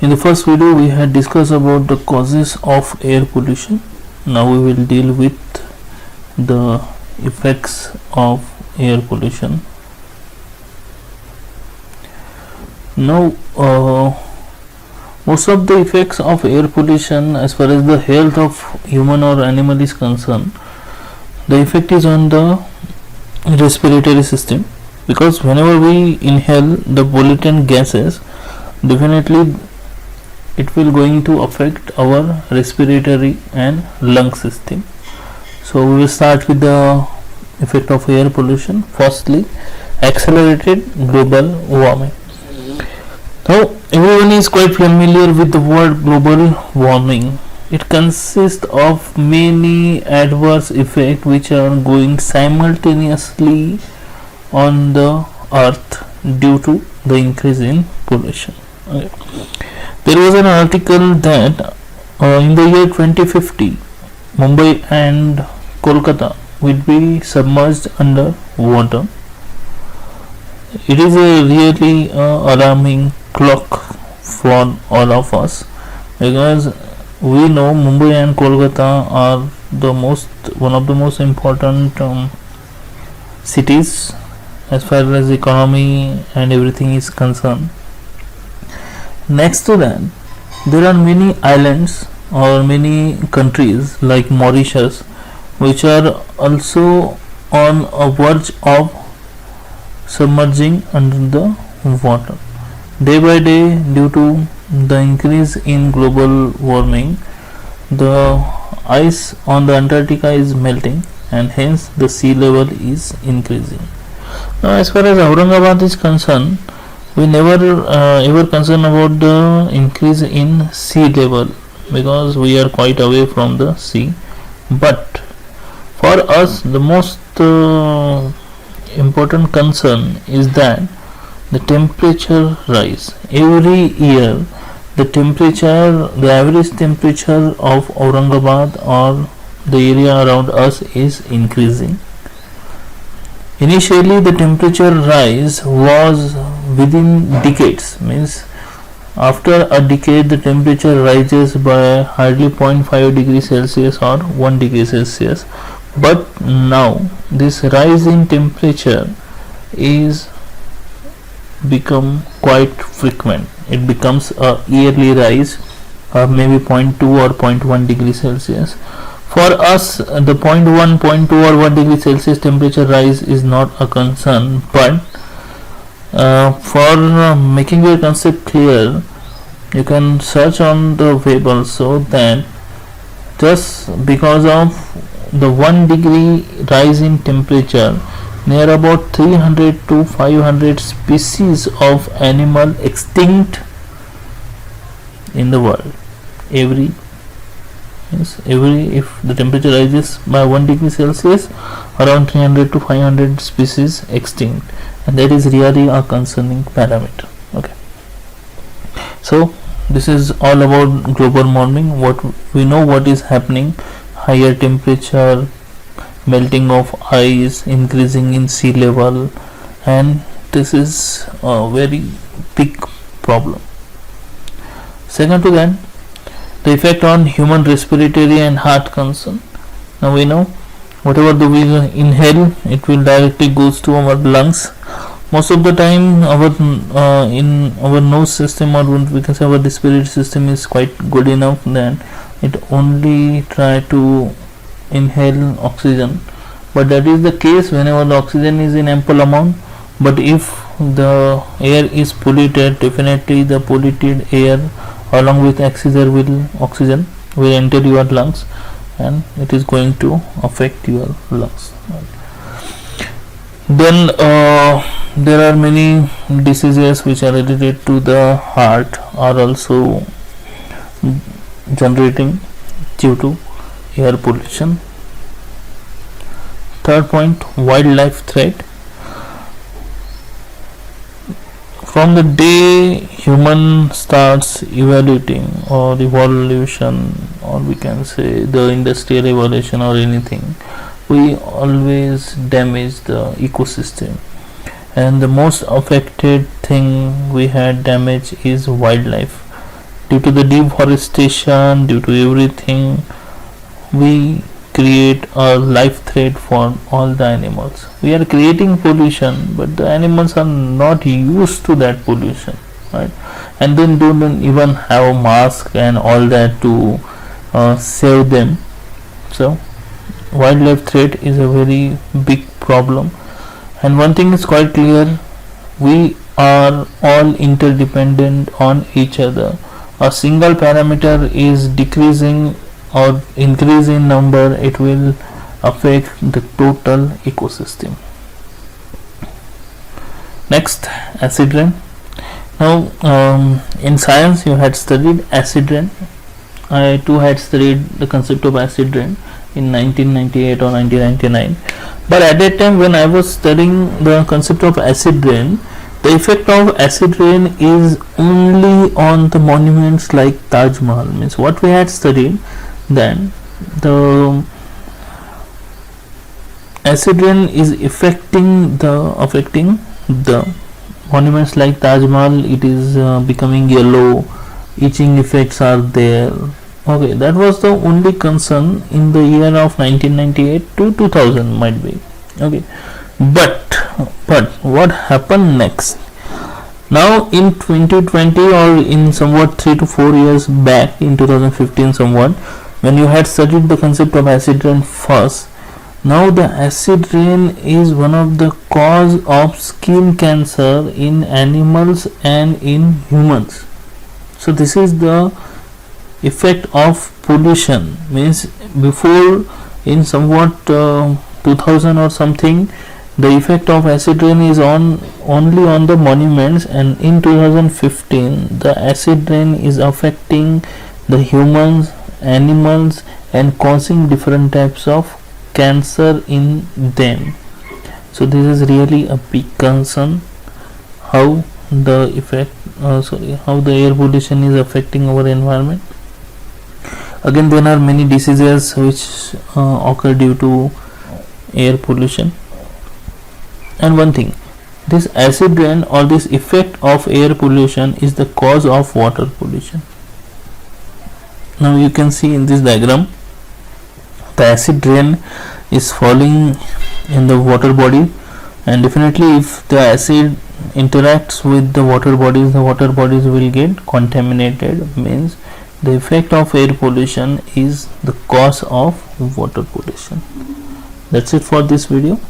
In the first video we had discussed about the causes of air pollution. Now we will deal with the effects of air pollution. Now most of the effects of air pollution as far as the health of human or animal is concerned, the effect is on the respiratory system, because whenever we inhale the pollutant gases, definitely it will going to affect our respiratory and lung system. So we will start with the effect of air pollution. Firstly, accelerated global warming. Now everyone is quite familiar with the word global warming. It consists of many adverse effects which are going simultaneously on the earth due to the increase in pollution. Okay. There was an article that in the year 2050 Mumbai and Kolkata will be submerged under water. It is a really alarming clock for all of us, because we know Mumbai and Kolkata are one of the most important cities as far as economy and everything is concerned. Next to that, there are many islands or many countries like Mauritius which are also on a verge of submerging under the water. Day by day, due to the increase in global warming, the ice on the Antarctica is melting and hence the sea level is increasing. Now as far as Aurangabad is concerned, we never ever concern about the increase in sea level because we are quite away from the sea, but for us the most important concern is that the temperature rise. Every year the average temperature of Aurangabad or the area around us is increasing. Initially the temperature rise was within decades, means after a decade the temperature rises by hardly 0.5 degrees Celsius or 1 degree Celsius, but now this rise in temperature is become quite frequent. It becomes a yearly rise of maybe 0.2 or 0.1 degree Celsius. For us, the 0.1, 0.2 or 1 degree Celsius temperature rise is not a concern, but for making your concept clear, you can search on the web also that just because of the 1 degree rise in temperature, near about 300 to 500 species of animal extinct in the world every if the temperature rises by 1 degree Celsius, around 300 to 500 species extinct, and that is really a concerning parameter. Okay, so this is all about global warming. What we know, what is happening: higher temperature, melting of ice, increasing in sea level, and this is a very big problem. Second to that, the effect on human respiratory and heart concern. Now we know whatever we inhale, it will directly goes to our lungs. Most of the time in our nose system, or we can say our respiratory system, is quite good enough that it only try to inhale oxygen, but that is the case whenever the oxygen is in ample amount. But if the air is polluted, definitely the polluted air along with oxygen will enter your lungs and it is going to affect your lungs. Then there are many diseases which are related to the heart are also generating due to air pollution. Third point, wildlife threat. From the day human starts evolution, or we can say the industrial evolution or anything, we always damage the ecosystem, and the most affected thing we had damage is wildlife. due to the deforestation, due to everything, we create a life threat for all the animals. We are creating pollution, but the animals are not used to that pollution, right? And then don't even have mask and all that to save them. So wildlife threat is a very big problem, and one thing is quite clear: we are all interdependent on each other. A single parameter is decreasing or increase in number, it will affect the total ecosystem. Next, acid rain. Now in science you had studied acid rain. I too had studied the concept of acid rain in 1998 or 1999, but at that time when I was studying the concept of acid rain, the effect of acid rain is only on the monuments like Taj Mahal. Means what we had studied then, the acid rain is affecting the monuments like Taj Mahal. It is becoming yellow, itching effects are there. Okay, that was the only concern in the year of 1998 to 2000 might be. Okay, but what happened next? Now in 2020 or in somewhat 3 to 4 years back, in 2015 somewhat, when you had studied the concept of acid rain first, now the acid rain is one of the cause of skin cancer in animals and in humans. So this is the effect of pollution. Means before, in somewhat 2000 or something, the effect of acid rain is only on the monuments, and in 2015 the acid rain is affecting the humans, animals, and causing different types of cancer in them. So this is really a big concern, how the effect how the air pollution is affecting our environment. Again, there are many diseases which occur due to air pollution. And one thing, this acid rain or this effect of air pollution is the cause of water pollution. Now you can see in this diagram, the acid rain is falling in the water body, and definitely if the acid interacts with the water bodies will get contaminated. Means the effect of air pollution is the cause of water pollution. That's it for this video.